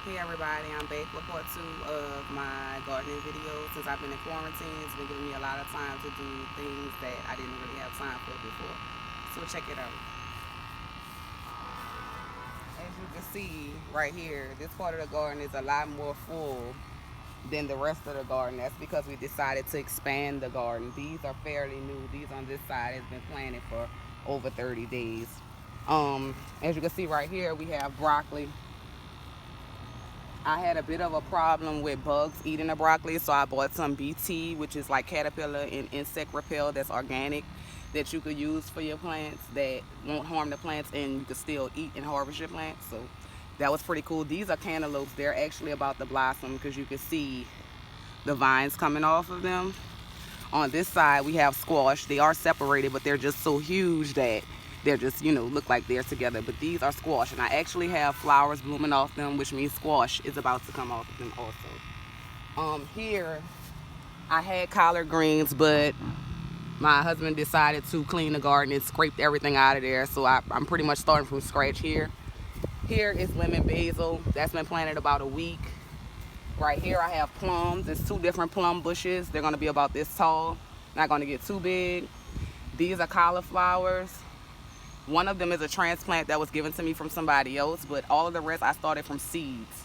Hey everybody, I'm back with part 2 of my gardening video. Since I've been in quarantine, it's been giving me a lot of time to do things that I didn't really have time for before. So check it out. As you can see right here, this part of the garden is a lot more full than the rest of the garden. That's because we decided to expand the garden. These are fairly new. These on this side has been planted for over 30 days. As you can see right here, we have broccoli. I had a bit of a problem with bugs eating the broccoli, so I bought some BT, which is like caterpillar and insect repel that's organic, that you could use for your plants that won't harm the plants and you can still eat and harvest your plants. So that was pretty cool. These are cantaloupes. They're actually about to blossom because you can see the vines coming off of them. On this side, we have squash. They are separated, but they're just so huge that they're just, look like they're together. But these are squash, and I actually have flowers blooming off them, which means squash is about to come off of them also. Here, I had collard greens, but my husband decided to clean the garden and scraped everything out of there, so I'm pretty much starting from scratch here. Here is lemon basil. That's been planted about a week. Right here I have plums. There's 2 different plum bushes. They're going to be about this tall. Not going to get too big. These are cauliflowers. One of them is a transplant that was given to me from somebody else, but all of the rest I started from seeds.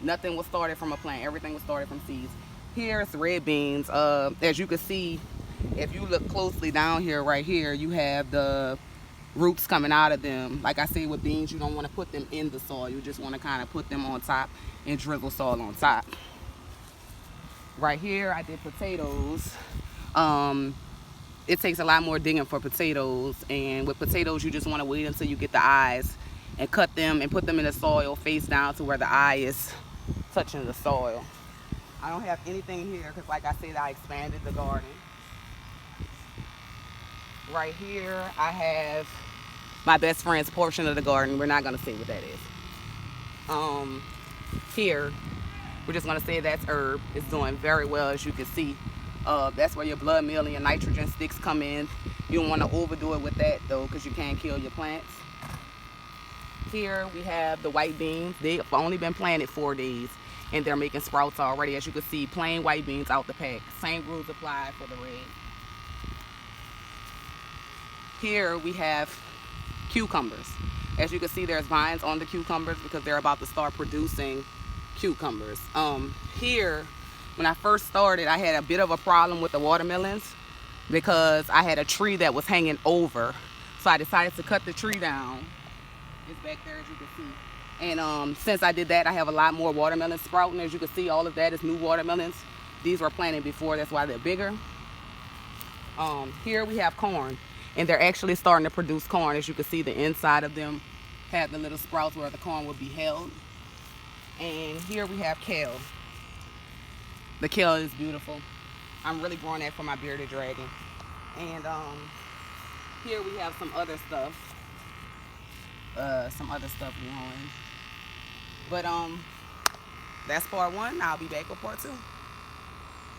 Nothing was started from a plant. Everything was started from seeds. Here's red beans. As you can see, if you look closely down here, right here, you have the roots coming out of them. Like I say with beans, you don't want to put them in the soil. You just want to kind of put them on top and drizzle soil on top. Right here, I did potatoes. It takes a lot more digging for potatoes, and with potatoes you just want to wait until you get the eyes and cut them and put them in the soil face down to where the eye is touching the soil. I don't have anything here because, like I said, I expanded the garden. Right here I have my best friend's portion of the garden. We're not going to say what that is. Here we're just going to say that's herb. It's doing very well, as you can see. That's where your blood meal and your nitrogen sticks come in. You don't want to overdo it with that though, because you can kill your plants. Here we have the white beans. They've only been planted 4 days and they're making sprouts already. As you can see, plain white beans out the pack. Same rules apply for the red. Here we have cucumbers. As you can see, there's vines on the cucumbers because they're about to start producing cucumbers. Here, when I first started, I had a bit of a problem with the watermelons because I had a tree that was hanging over. So I decided to cut the tree down. It's back there, as you can see. And since I did that, I have a lot more watermelons sprouting. As you can see, all of that is new watermelons. These were planted before, that's why they're bigger. Here we have corn, and they're actually starting to produce corn. As you can see, the inside of them have the little sprouts where the corn would be held. And here we have kale. The kale is beautiful. I'm really growing that for my bearded dragon. And here we have some other stuff. Growing. But that's part 1. I'll be back with part 2.